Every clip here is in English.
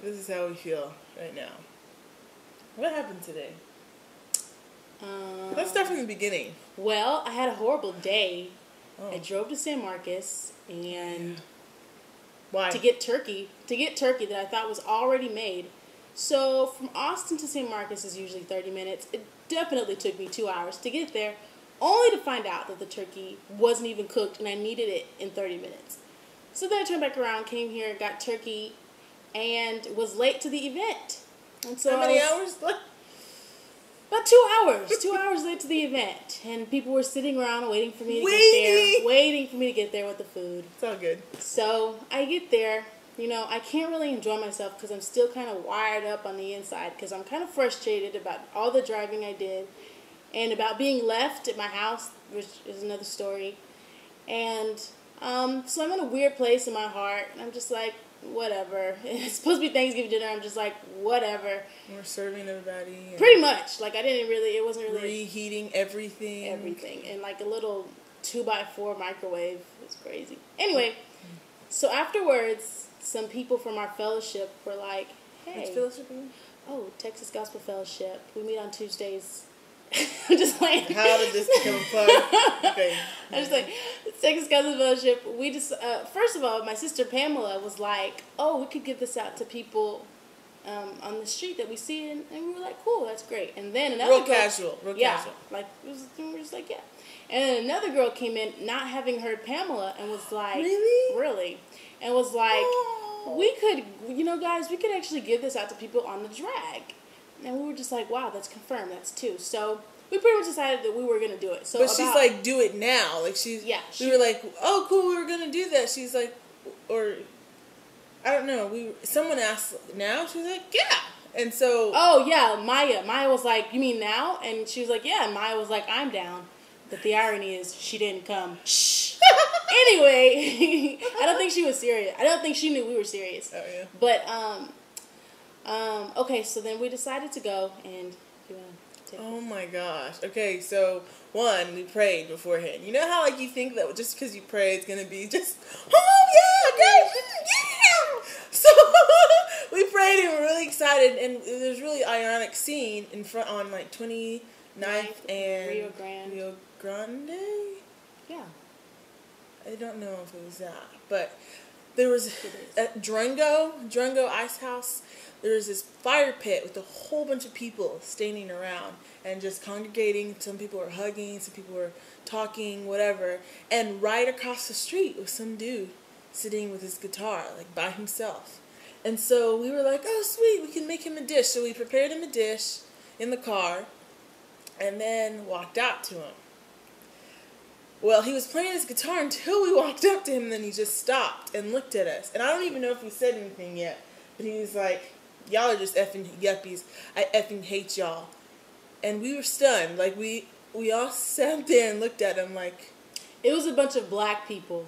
This is how we feel right now. What happened today? Let's start from the beginning. Well, I had a horrible day. Oh. I drove to San Marcos and Why? to get turkey that I thought was already made. So from Austin to San Marcos is usually 30 minutes. It definitely took me 2 hours to get there, only to find out that the turkey wasn't even cooked and I needed it in 30 minutes. So then I turned back around, came here, got turkey, and was late to the event. And so How many hours left? About 2 hours. 2 hours late to the event. And people were sitting around waiting for me to get there. Waiting for me to get there with the food. It's all good. So I get there. You know, I can't really enjoy myself because I'm still kind of wired up on the inside because I'm kind of frustrated about all the driving I did and about being left at my house, which is another story. And so I'm in a weird place in my heart. And I'm just like, whatever. It's supposed to be Thanksgiving dinner. I'm just like, whatever. We're serving everybody. Pretty much. Like, it wasn't really. Reheating everything. Everything. And like a little 2x4 microwave. It was crazy. Anyway, so afterwards, some people from our fellowship were like, hey. Which fellowship? Oh, Texas Gospel Fellowship. We meet on Tuesdays. I'm just playing. How did this become fun? Okay. I'm just like, Texas Gospel Fellowship. We just, first of all, my sister Pamela was like, oh, we could give this out to people on the street that we see. And we were like, cool, that's great. And then another Real girl, casual. Like, we were just like, yeah. And then another girl came in, not having heard Pamela, and was like, Really? And was like, we could, guys, we could actually give this out to people on the drag. And we were just like, wow, that's confirmed. That's 2. So we pretty much decided that we were going to do it. So, but she's like, do it now. Like, we were like, oh, cool, we were going to do that. She's like, or, I don't know. Someone asked now. She was like, yeah. And so. Oh, yeah, Maya. Maya was like, you mean now? And she was like, yeah. And Maya was like, I'm down. But the irony is she didn't come. Shh. Anyway, I don't think she was serious. I don't think she knew we were serious. Oh, yeah. But, okay, so then we decided to go, and you want to take Oh my gosh. Okay, so one, we prayed beforehand. You know how like you think that just because you pray it's gonna be just, oh yeah, great, yeah. So we prayed and we're really excited, and there's a really ironic scene in front on like 29th and Rio Grande. Yeah. I don't know if it was that, but there was at Durango Ice House. There was this fire pit with a whole bunch of people standing around and just congregating. Some people were hugging, some people were talking, whatever. And right across the street was some dude sitting with his guitar, like by himself. And so we were like, oh, sweet, we can make him a dish. So we prepared him a dish in the car and then walked out to him. Well, he was playing his guitar until we walked up to him, and then he just stopped and looked at us. And I don't even know if we said anything yet, but he was like, y'all are just effing yuppies. I effing hate y'all. And we were stunned. Like, we all sat there and looked at him like... It was a bunch of black people.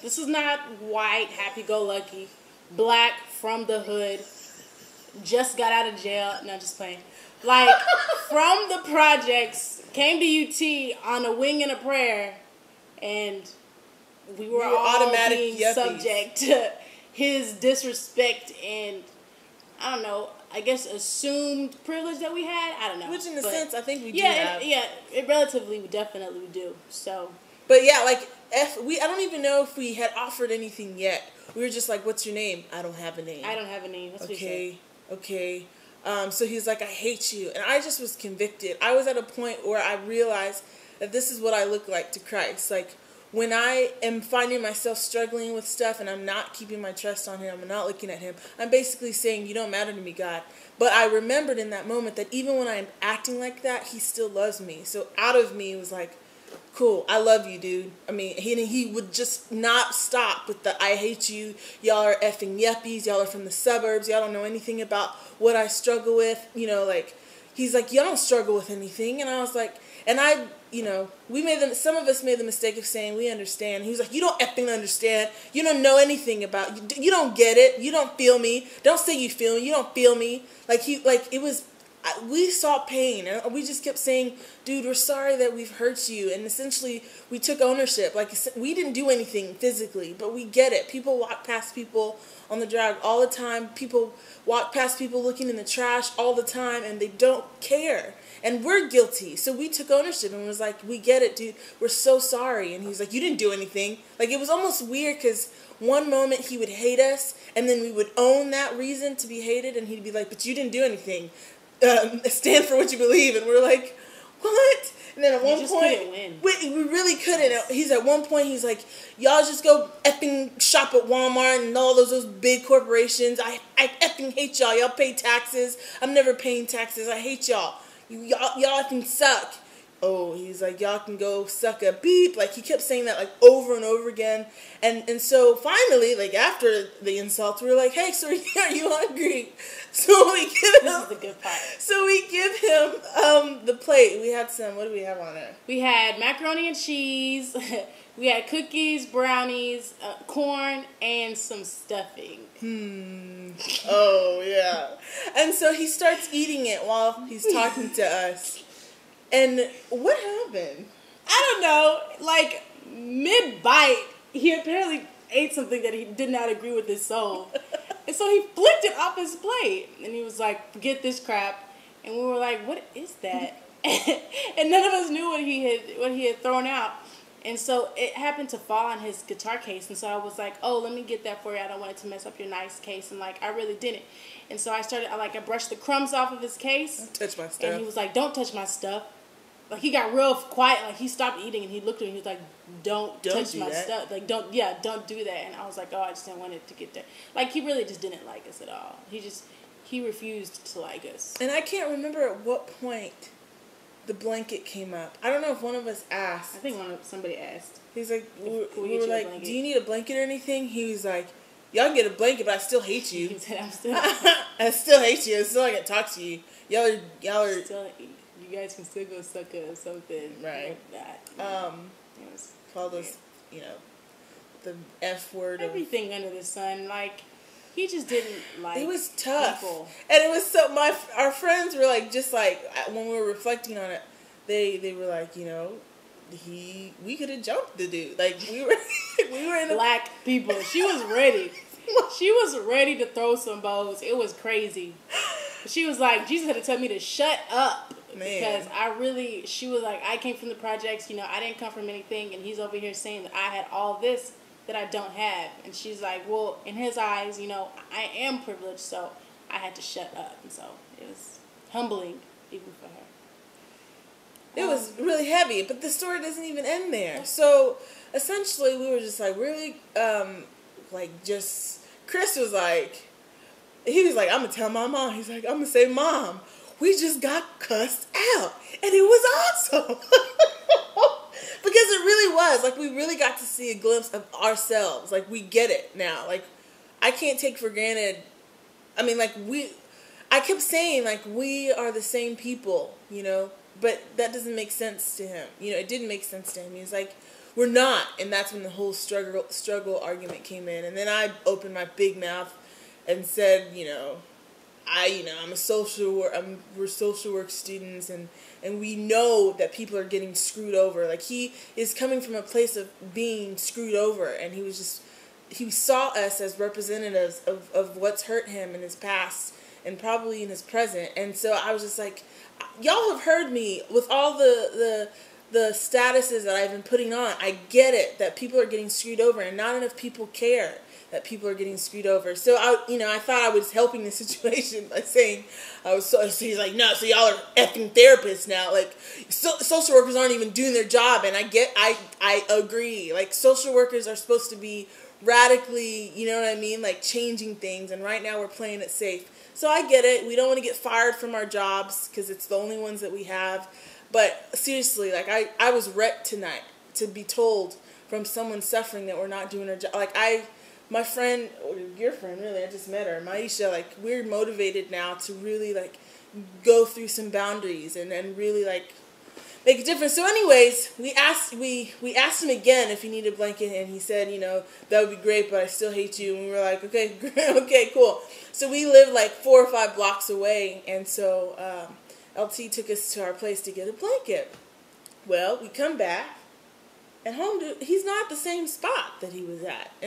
This is not white, happy-go-lucky. Black, from the hood, just got out of jail. No, just playing. Like, from the projects, came to UT on a wing and a prayer, and we were all automatic being yuppies. Subject to his disrespect and, I don't know, I guess assumed privilege that we had. I don't know. Which in a sense, I think we do have. have. It relatively, we definitely do. So. But yeah, like, I don't even know if we had offered anything yet. We were just like, what's your name? I don't have a name. I don't have a name. That's what he said. Okay. So he's like, I hate you. And I just was convicted. I was at a point where I realized that this is what I look like to Christ. Like, when I am finding myself struggling with stuff and I'm not keeping my trust on him, I'm not looking at him, I'm basically saying, you don't matter to me, God. But I remembered in that moment that even when I'm acting like that, he still loves me. So out of me was like, cool, I love you, dude. I mean, he would just not stop with the I hate you, y'all are effing yuppies, y'all are from the suburbs, y'all don't know anything about what I struggle with, like, he's like, y'all don't struggle with anything. And I was like, and I, some of us made the mistake of saying, we understand. He was like, you don't effing understand. You don't know anything about, you don't get it. You don't feel me. Don't say you feel me. You don't feel me. Like, it was, we saw pain, and we just kept saying, dude, we're sorry that we've hurt you. And essentially, we took ownership. Like, we didn't do anything physically, but we get it. People walk past people on the drag all the time. People walk past people looking in the trash all the time, and they don't care. And we're guilty. So we took ownership and was like, we get it, dude. We're so sorry. And he's like, you didn't do anything. Like, it was almost weird because one moment he would hate us, and then we would own that reason to be hated, and he'd be like, but you didn't do anything. Stand for what you believe. And we're like, what? And then at one point, we really couldn't. He's at one point, he's like, y'all just go effing shop at Walmart and all those big corporations. I effing hate y'all. Y'all pay taxes. I'm never paying taxes. I hate y'all. Y'all can suck. Oh, he's like, y'all can go suck a beep. Like, he kept saying that, like, over and over again. And so finally, like, after the insults, we were like, hey, so are you hungry? So we give him... This is the good part. So we give him the plate. We had some... What do we have on it? We had macaroni and cheese. We had cookies, brownies, corn, and some stuffing. Oh, yeah. And so he starts eating it while he's talking to us. And what happened? I don't know. Like, mid-bite, he apparently ate something that he did not agree with his soul. And so he flicked it off his plate. And he was like, forget this crap. And we were like, what is that? And none of us knew what he had thrown out. And so it happened to fall on his guitar case. And so I was like, oh, let me get that for you. I don't want it to mess up your nice case. And, like, I really didn't. And so I brushed the crumbs off of his case. Don't touch my stuff. And he was like, don't touch my stuff. Like, he got real quiet. Like, he stopped eating and he looked at me and he was like, don't touch my stuff. Like, don't do that. And I was like, oh, I just didn't want it to get there. Like, he really just didn't like us at all. He refused to like us. And I can't remember at what point the blanket came up. I don't know if one of us asked. I think somebody asked. He's like, we were like, do you need a blanket or anything? He was like, y'all can get a blanket, but I still hate you. He said, I still hate you. I still can't talk to you. Y'all are. Still, you guys can still go suck or something. Right. Like that. It was called us, the F word. Everything under the sun. Like, he just didn't like. It was tough. People. And it was so, our friends were like, just like, when we were reflecting on it, they were like, we could have jumped the dude. Like, we were in black people. She was ready. She was ready to throw some bows. It was crazy. She was like, Jesus had to tell me to shut up. Man. Because she was like, I came from the projects, I didn't come from anything, and he's over here saying that I had all this that I don't have. And she's like, well, in his eyes, I am privileged, so I had to shut up. And so it was humbling, even for her. It was really heavy, but the story doesn't even end there. So essentially, we were just like, really, Chris was like, he was like, I'm going to tell my mom. He's like, I'm going to say, Mom, we just got cussed out. And it was awesome. Because it really was. Like, we really got to see a glimpse of ourselves. Like, we get it now. Like, I can't take for granted. I mean, like, I kept saying, like, we are the same people, But that doesn't make sense to him. It didn't make sense to him. He was like, we're not. And that's when the whole struggle argument came in. And then I opened my big mouth and said, I'm a we're social work students, and we know that people are getting screwed over. Like, he is coming from a place of being screwed over, and he saw us as representatives of what's hurt him in his past and probably in his present. And so I was just like, y'all have heard me with all the statuses that I've been putting on. I get it that people are getting screwed over, and not enough people care that people are getting screwed over. So I thought I was helping the situation by saying so he's like, no, so y'all are effing therapists now. Like, social workers aren't even doing their job, and I agree. Like, social workers are supposed to be radically, like changing things, and right now we're playing it safe. So I get it. We don't want to get fired from our jobs because it's the only ones that we have. But seriously, like, I was wrecked tonight to be told from someone suffering that we're not doing our job. Like, my friend, or your friend really, I just met her, Maisha, like, we're motivated now to really, like, go through some boundaries and really, like, make a difference. So anyways, we asked him again if he needed a blanket, and he said, that would be great, but I still hate you. And we were like, okay, okay, cool. So we lived like 4 or 5 blocks away, and so LT took us to our place to get a blanket. Well, we come back, and he's not at the same spot that he was at.